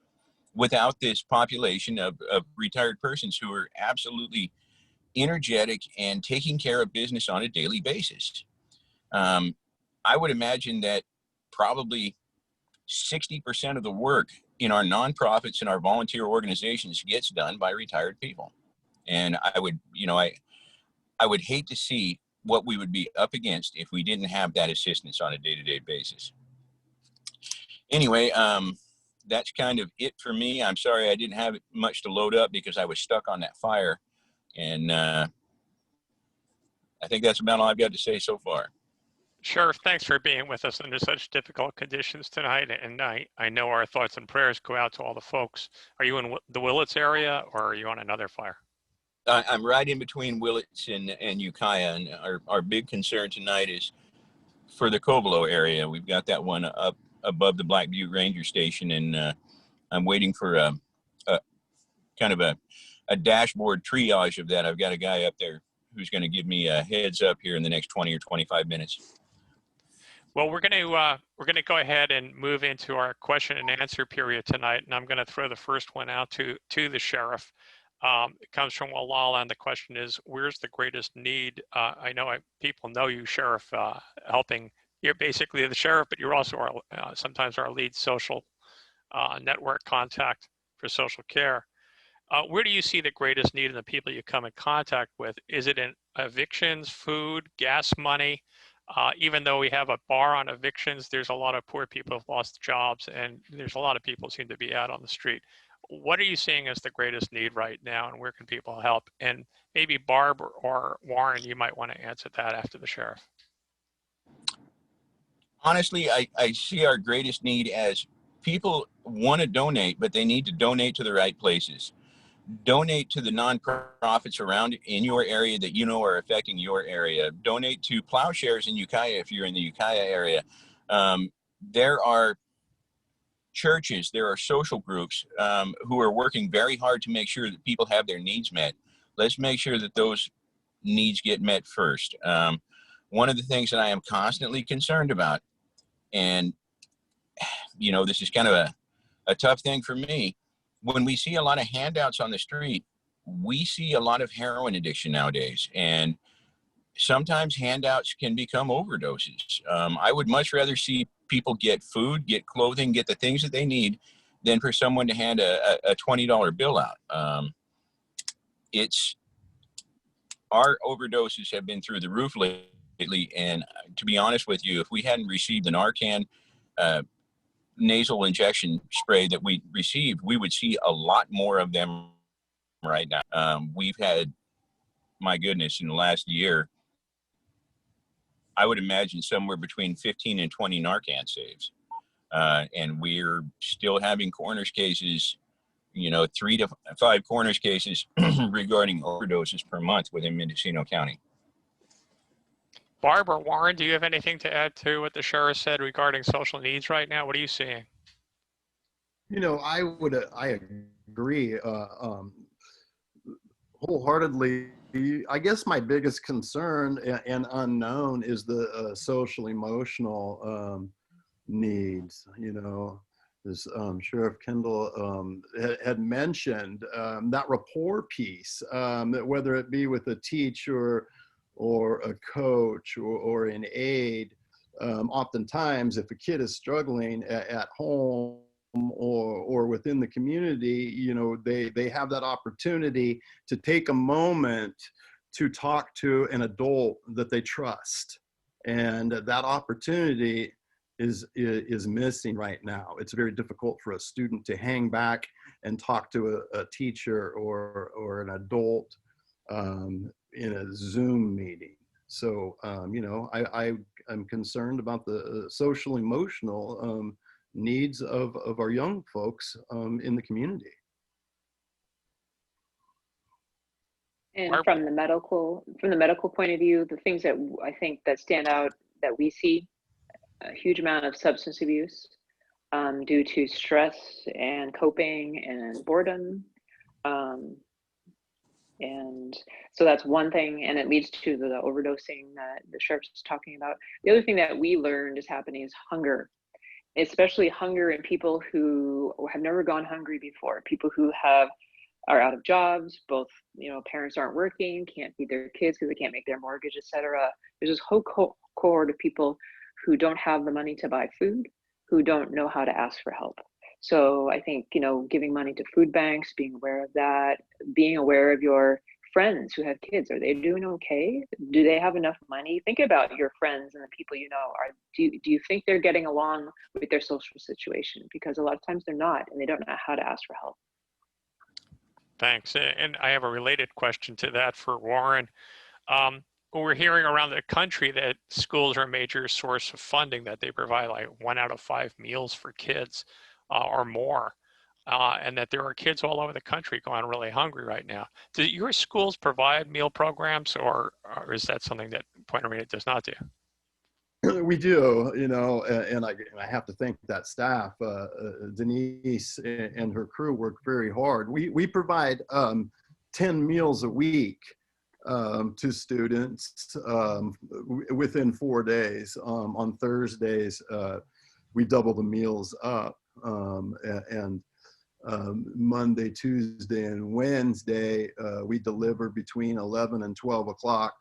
without this population of retired persons who are absolutely energetic and taking care of business on a daily basis. I would imagine that probably 60% of the work in our nonprofits and our volunteer organizations gets done by retired people. And I would, I would hate to see what we would be up against if we didn't have that assistance on a day-to-day basis. Anyway, that's kind of it for me. I'm sorry I didn't have much to load up because I was stuck on that fire. And I think that's about all I've got to say so far. Sheriff, thanks for being with us under such difficult conditions tonight. And I know our thoughts and prayers go out to all the folks. Are you in the Willits area or are you on another fire? I'm right in between Willits and Ukiah. And our big concern tonight is for the Covelo area. We've got that one up above the Black Butte Ranger Station. And I'm waiting for a kind of a dashboard triage of that. I've got a guy up there who's going to give me a heads up here in the next 20 or 25 minutes. Well, we're going to go ahead and move into our question and answer period tonight, and I'm going to throw the first one out to the sheriff. It comes from Gualala, and the question is, where's the greatest need? I know people know you, Sheriff, helping. You're basically the sheriff, but you're also sometimes our lead social network contact for social care. Where do you see the greatest need in the people you come in contact with? Is it in evictions, food, gas money? Even though we have a bar on evictions, there's a lot of poor people who've lost jobs, and there's a lot of people who seem to be out on the street. What are you seeing as the greatest need right now, and where can people help? And maybe Barb or Warren, you might want to answer that after the sheriff. Honestly, I see our greatest need as people want to donate, but they need to donate to the right places. Donate to the nonprofits around in your area that you know are affecting your area. Donate to Plowshares in Ukiah if you're in the Ukiah area. There are churches, there are social groups who are working very hard to make sure that people have their needs met. Let's make sure that those needs get met first. One of the things that I am constantly concerned about, and this is kind of a tough thing for me, when we see a lot of handouts on the street, we see a lot of heroin addiction nowadays. And sometimes handouts can become overdoses. I would much rather see people get food, get clothing, get the things that they need than for someone to hand a $20 bill out. Our overdoses have been through the roof lately. And to be honest with you, if we hadn't received the Narcan nasal injection spray that we received, we would see a lot more of them right now. We've had, my goodness, in the last year, I would imagine somewhere between 15 and 20 Narcan saves. And we're still having coroner's cases, 3 to 5 coroner's cases regarding overdoses per month within Mendocino County. Barb or Warren, do you have anything to add to what the sheriff said regarding social needs right now? What are you seeing? I agree wholeheartedly. I guess my biggest concern and unknown is the social emotional needs. As Sheriff Kendall had mentioned, that rapport piece, that whether it be with a teacher or a coach or an aide, oftentimes if a kid is struggling at home or within the community, they have that opportunity to take a moment to talk to an adult that they trust. And that opportunity is missing right now. It's very difficult for a student to hang back and talk to a teacher or an adult in a Zoom meeting. So, I'm concerned about the social emotional needs of our young folks in the community. And from the medical point of view, the things that I think that stand out that we see, a huge amount of substance abuse due to stress and coping and boredom. And so that's one thing, and it leads to the overdosing that the sheriff's talking about. The other thing that we learned is happening is hunger, especially hunger in people who have never gone hungry before, people who are out of jobs, both, parents aren't working, can't feed their kids because they can't make their mortgage, etc. There's this whole cohort of people who don't have the money to buy food, who don't know how to ask for help. So I think, giving money to food banks, being aware of that, being aware of your friends who have kids, are they doing okay? Do they have enough money? Think about your friends and the people you know. Do you think they're getting along with their social situation? Because a lot of times they're not, and they don't know how to ask for help. Thanks. And I have a related question to that for Warren. We're hearing around the country that schools are a major source of funding, that they provide like 1 out of 5 meals for kids or more, and that there are kids all over the country going really hungry right now. Do your schools provide meal programs, or is that something that Point Arena does not do? We do, and I have to thank that staff. Denise and her crew work very hard. We provide 10 meals a week to students within 4 days. On Thursdays, we double the meals up, and Monday, Tuesday, and Wednesday, we deliver between 11 and 12 o'clock,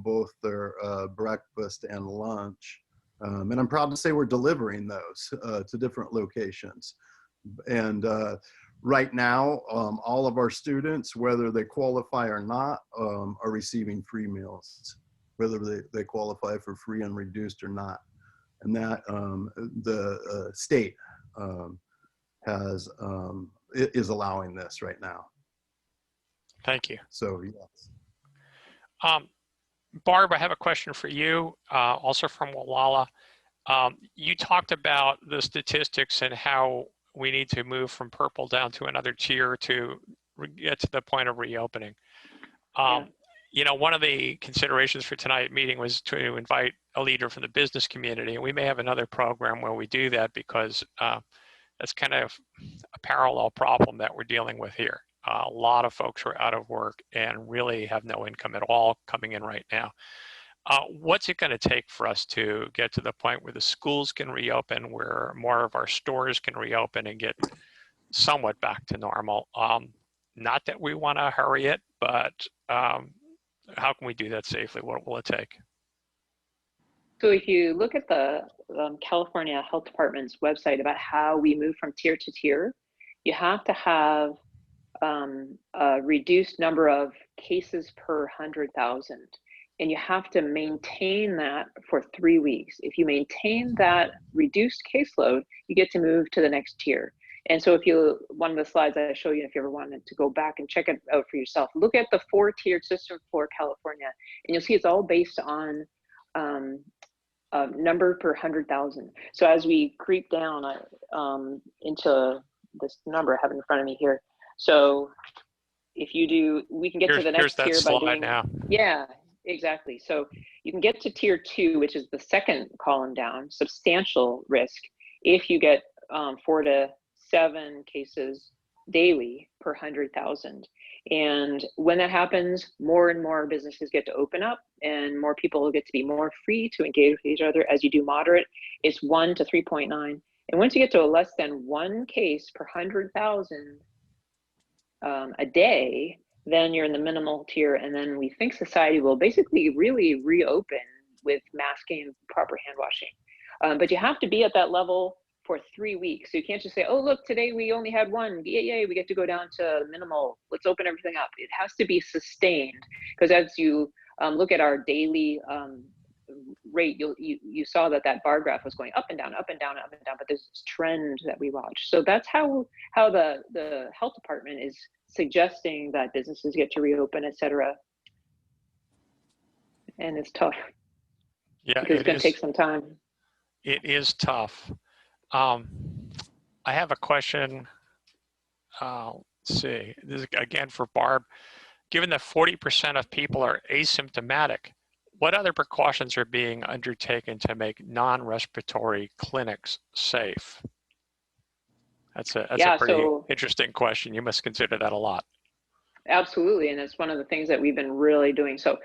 both their breakfast and lunch. And I'm proud to say we're delivering those to different locations. And right now, all of our students, whether they qualify or not, are receiving free meals, whether they qualify for free and reduced or not. And that the state is allowing this right now. Thank you. So yes. Barb, I have a question for you, also from Gualala. You talked about the statistics and how we need to move from purple down to another tier to get to the point of reopening. One of the considerations for tonight's meeting was to invite a leader from the business community, and we may have another program where we do that, because that's kind of a parallel problem that we're dealing with here. A lot of folks are out of work and really have no income at all coming in right now. What's it going to take for us to get to the point where the schools can reopen, where more of our stores can reopen and get somewhat back to normal? Not that we want to hurry it, but how can we do that safely? What will it take? So if you look at the California Health Department's website about how we move from tier to tier, you have to have a reduced number of cases per 100,000. And you have to maintain that for 3 weeks. If you maintain that reduced caseload, you get to move to the next tier. And so one of the slides I show you, if you ever wanted to go back and check it out for yourself, look at the 4-tiered system for California, and you'll see it's all based on number per 100,000. So as we creep down into this number I have in front of me here. So if you do, we can get to the next tier by doing, now. Yeah, exactly. So you can get to tier 2, which is the second column down, substantial risk, if you get 4 to 7 cases daily per 100,000. And when that happens, more and more businesses get to open up, and more people will get to be more free to engage with each other. As you do moderate, it's 1 to 3.9. And once you get to a less than 1 case per 100,000 a day, then you're in the minimal tier. And then we think society will basically really reopen with masking and proper hand washing. But you have to be at that level for 3 weeks. So you can't just say, oh, look, today we only had 1. Yay, we get to go down to minimal. Let's open everything up. It has to be sustained, because as you look at our daily rate, you saw that bar graph was going up and down, up and down, up and down, but there's this trend that we watch. So that's how the health department is suggesting that businesses get to reopen, et cetera. And it's tough. Yeah, because it's going to take some time. It is tough. I have a question. Let's see. This is again for Barb. Given that 40% of people are asymptomatic, what other precautions are being undertaken to make non-respiratory clinics safe? That's a pretty interesting question. You must consider that a lot. Absolutely, and it's one of the things that we've been really doing. So,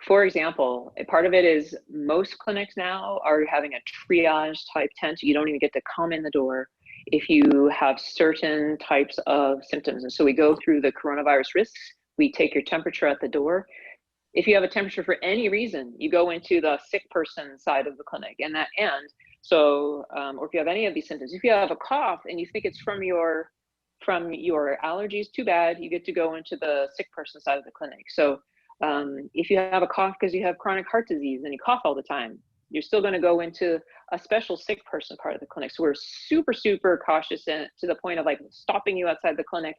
for example, a part of it is most clinics now are having a triage type tent. You don't even get to come in the door if you have certain types of symptoms. And so we go through the coronavirus risks. We take your temperature at the door. If you have a temperature for any reason, you go into the sick person side of the clinic and that end. So, or if you have any of these symptoms, if you have a cough and you think it's from your allergies, too bad, you get to go into the sick person side of the clinic. So if you have a cough because you have chronic heart disease and you cough all the time, you're still going to go into a special sick person part of the clinic. So we're super, super cautious, and to the point of like stopping you outside the clinic.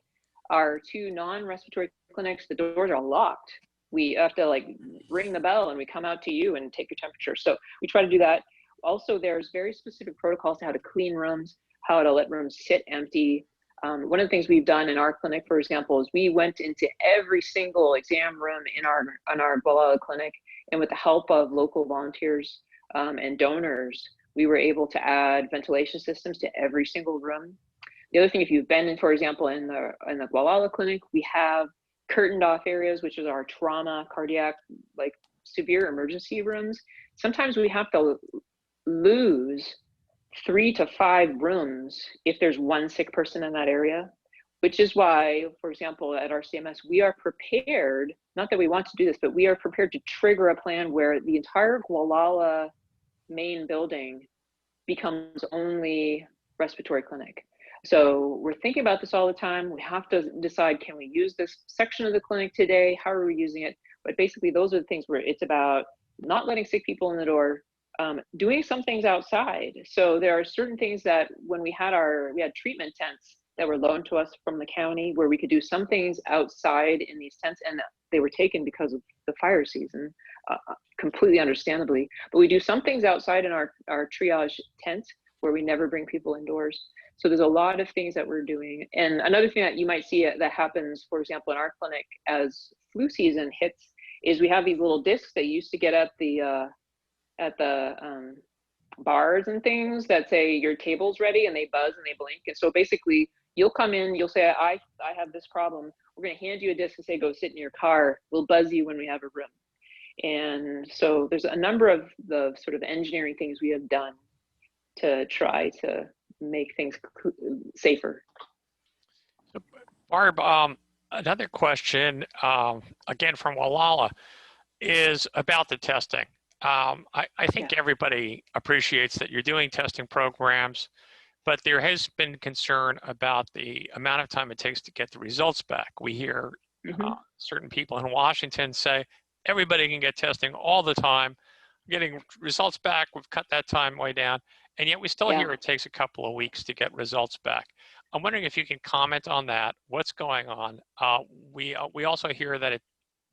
Our two non-respiratory clinics, the doors are locked. We have to like ring the bell and we come out to you and take your temperature. So we try to do that. Also, there's very specific protocols to how to clean rooms, how to let rooms sit empty. One of the things we've done in our clinic, for example, is we went into every single exam room in our Gualala clinic, and with the help of local volunteers and donors, we were able to add ventilation systems to every single room. The other thing, if you've been in, for example, in the Gualala clinic, we have curtained off areas, which is our trauma, cardiac, like severe emergency rooms. Sometimes we have to lose 3 to 5 rooms if there's one sick person in that area, which is why, for example, at our CMS, we are prepared, not that we want to do this, but we are prepared to trigger a plan where the entire Gualala main building becomes only respiratory clinic. So we're thinking about this all the time. We have to decide, can we use this section of the clinic today? How are we using it? But basically, those are the things where it's about not letting sick people in the door, doing some things outside. So there are certain things that when we had treatment tents that were loaned to us from the county where we could do some things outside in these tents, and they were taken because of the fire season, completely understandably. But we do some things outside in our triage tent where we never bring people indoors. So there's a lot of things that we're doing. And another thing that you might see that happens, for example, in our clinic as flu season hits, is we have these little discs that you used to get at the bars and things that say your table's ready, and they buzz and they blink. And so basically you'll come in, you'll say, I have this problem. We're going to hand you a disc and say, go sit in your car. We'll buzz you when we have a room. And so there's a number of the sort of engineering things we have done to try to make things safer. Barb, another question, again from Gualala, is about the testing. I think everybody appreciates that you're doing testing programs, but there has been concern about the amount of time it takes to get the results back. We hear certain people in Washington say, everybody can get testing all the time, getting results back, we've cut that time way down, and yet we still hear it takes a couple of weeks to get results back. I'm wondering if you can comment on that, what's going on. We also hear that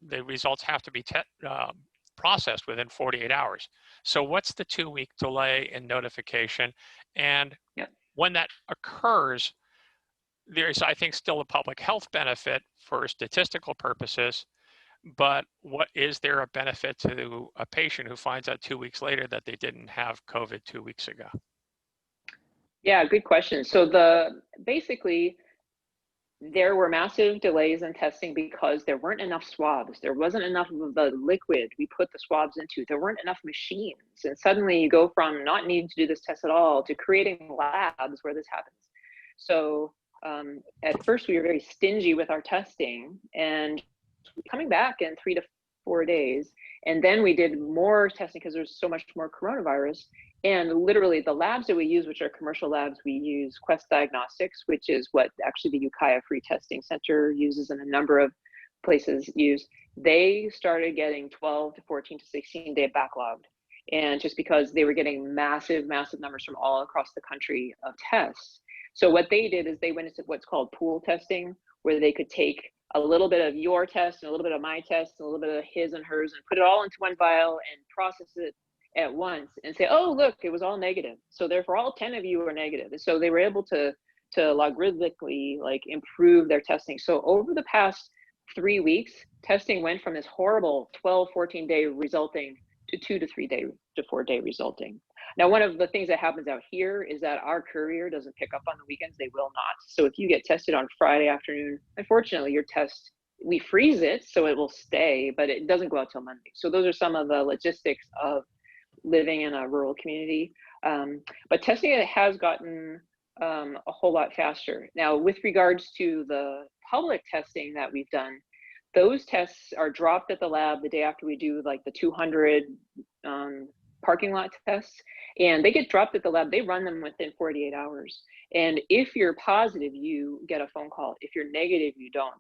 the results have to be processed within 48 hours. So what's the 2-week delay in notification? And when that occurs, there's, I think, still a public health benefit for statistical purposes, but what is there a benefit to a patient who finds out 2 weeks later that they didn't have COVID 2 weeks ago? Yeah, good question. So basically, there were massive delays in testing because there weren't enough swabs. There wasn't enough of the liquid we put the swabs into. There weren't enough machines. And suddenly you go from not needing to do this test at all to creating labs where this happens. So at first we were very stingy with our testing and coming back in 3 to 4 days. And then we did more testing because there's so much more coronavirus. And literally the labs that we use, which are commercial labs, we use Quest Diagnostics, which is what actually the Ukiah Free Testing Center uses and a number of places use. They started getting 12 to 14 to 16 day backlogged. And just because they were getting massive, massive numbers from all across the country of tests. So what they did is they went into what's called pool testing, where they could take a little bit of your test and a little bit of my test and a little bit of his and hers and put it all into one vial and process it at once and say, oh, look, it was all negative. So therefore all 10 of you are negative. And so they were able to logarithmically like improve their testing. So over the past 3 weeks, testing went from this horrible 12, 14 day resulting to 2 to 3 day to 4 day resulting. Now, one of the things that happens out here is that our courier doesn't pick up on the weekends. They will not. So if you get tested on Friday afternoon, unfortunately, your test we freeze it so it will stay, but it doesn't go out till Monday. So those are some of the logistics of living in a rural community. But testing it has gotten a whole lot faster. Now, with regards to the public testing that we've done, those tests are dropped at the lab the day after we do like the 200 parking lot tests, and they get dropped at the lab. They run them within 48 hours. And if you're positive, you get a phone call. If you're negative, you don't.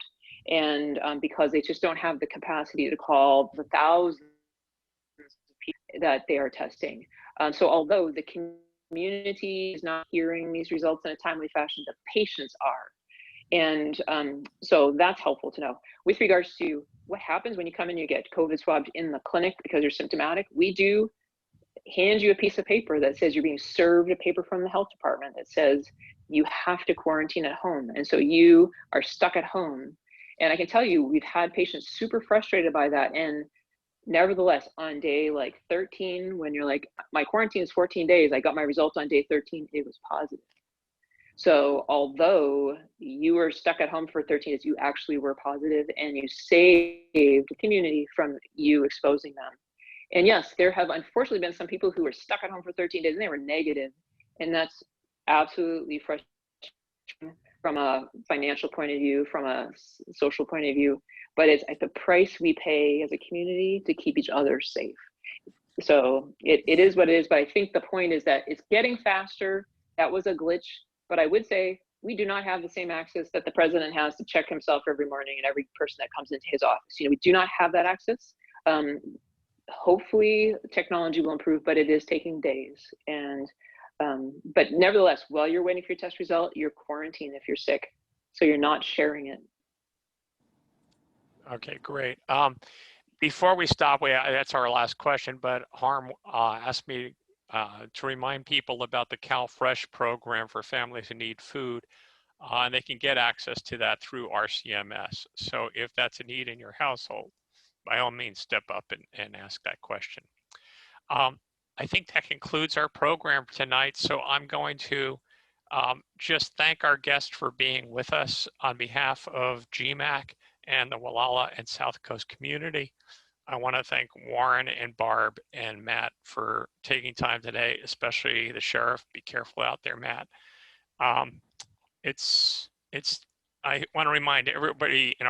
And because they just don't have the capacity to call the thousands of people that they are testing. So although the community is not hearing these results in a timely fashion, the patients are. And so that's helpful to know. With regards to what happens when you come in, you get COVID swabbed in the clinic because you're symptomatic, we do hand you a piece of paper that says you're being served a paper from the health department that says you have to quarantine at home. And so you are stuck at home. And I can tell you, we've had patients super frustrated by that. And nevertheless, on day like 13, when you're like, my quarantine is 14 days, I got my results on day 13, it was positive. So although you were stuck at home for 13 days, you actually were positive and you saved the community from you exposing them. And yes, there have unfortunately been some people who were stuck at home for 13 days and they were negative. And that's absolutely frustrating from a financial point of view, from a social point of view, but it's at the price we pay as a community to keep each other safe. So it is what it is, but I think the point is that it's getting faster. That was a glitch, but I would say we do not have the same access that the president has to check himself every morning and every person that comes into his office. You know, we do not have that access. Hopefully technology will improve, but it is taking days. And but nevertheless, while you're waiting for your test result, you're quarantined if you're sick, so you're not sharing it. Okay, great. Before we stop, that's our last question, but Harm asked me to remind people about the CalFresh program for families who need food, and they can get access to that through RCMS. So if that's a need in your household, by all means, step up and ask that question. I think that concludes our program tonight. So I'm going to just thank our guest for being with us on behalf of GMAC and the Gualala and South Coast community. I want to thank Warren and Barb and Matt for taking time today, especially the sheriff. Be careful out there, Matt. I want to remind everybody in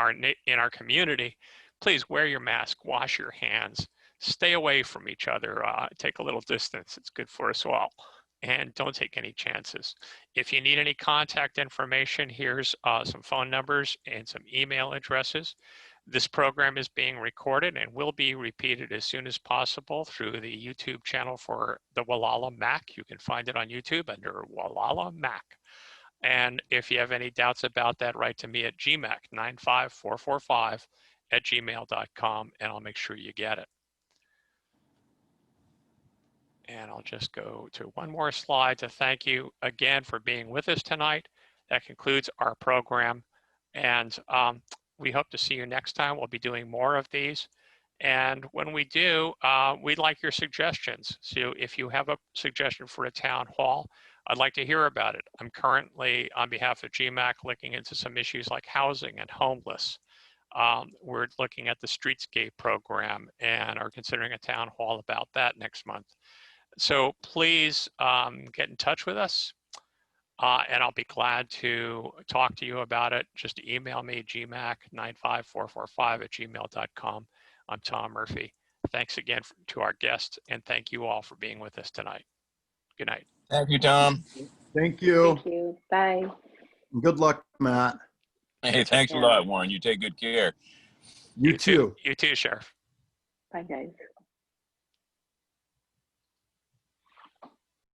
our community, please wear your mask, wash your hands, stay away from each other, take a little distance. It's good for us all. And don't take any chances. If you need any contact information, here's some phone numbers and some email addresses. This program is being recorded and will be repeated as soon as possible through the YouTube channel for the Gualala MAC. You can find it on YouTube under Gualala MAC. And if you have any doubts about that, write to me at gmac95445@gmail.com and I'll make sure you get it. And I'll just go to one more slide to thank you again for being with us tonight. That concludes our program. And we hope to see you next time. We'll be doing more of these. And when we do, we'd like your suggestions. So if you have a suggestion for a town hall, I'd like to hear about it. I'm currently, on behalf of GMAC, looking into some issues like housing and homeless. We're looking at the Streetscape program and are considering a town hall about that next month. So please get in touch with us and I'll be glad to talk to you about it. Just email me, gmac95445@gmail.com. I'm Tom Murphy. Thanks again to our guests and thank you all for being with us tonight. Good night. Thank you, Tom. Thank you. Thank you. Bye. Good luck, Matt. Hey, thanks a lot, Warren. You take good care. You too. You too, Sheriff. Bye, guys.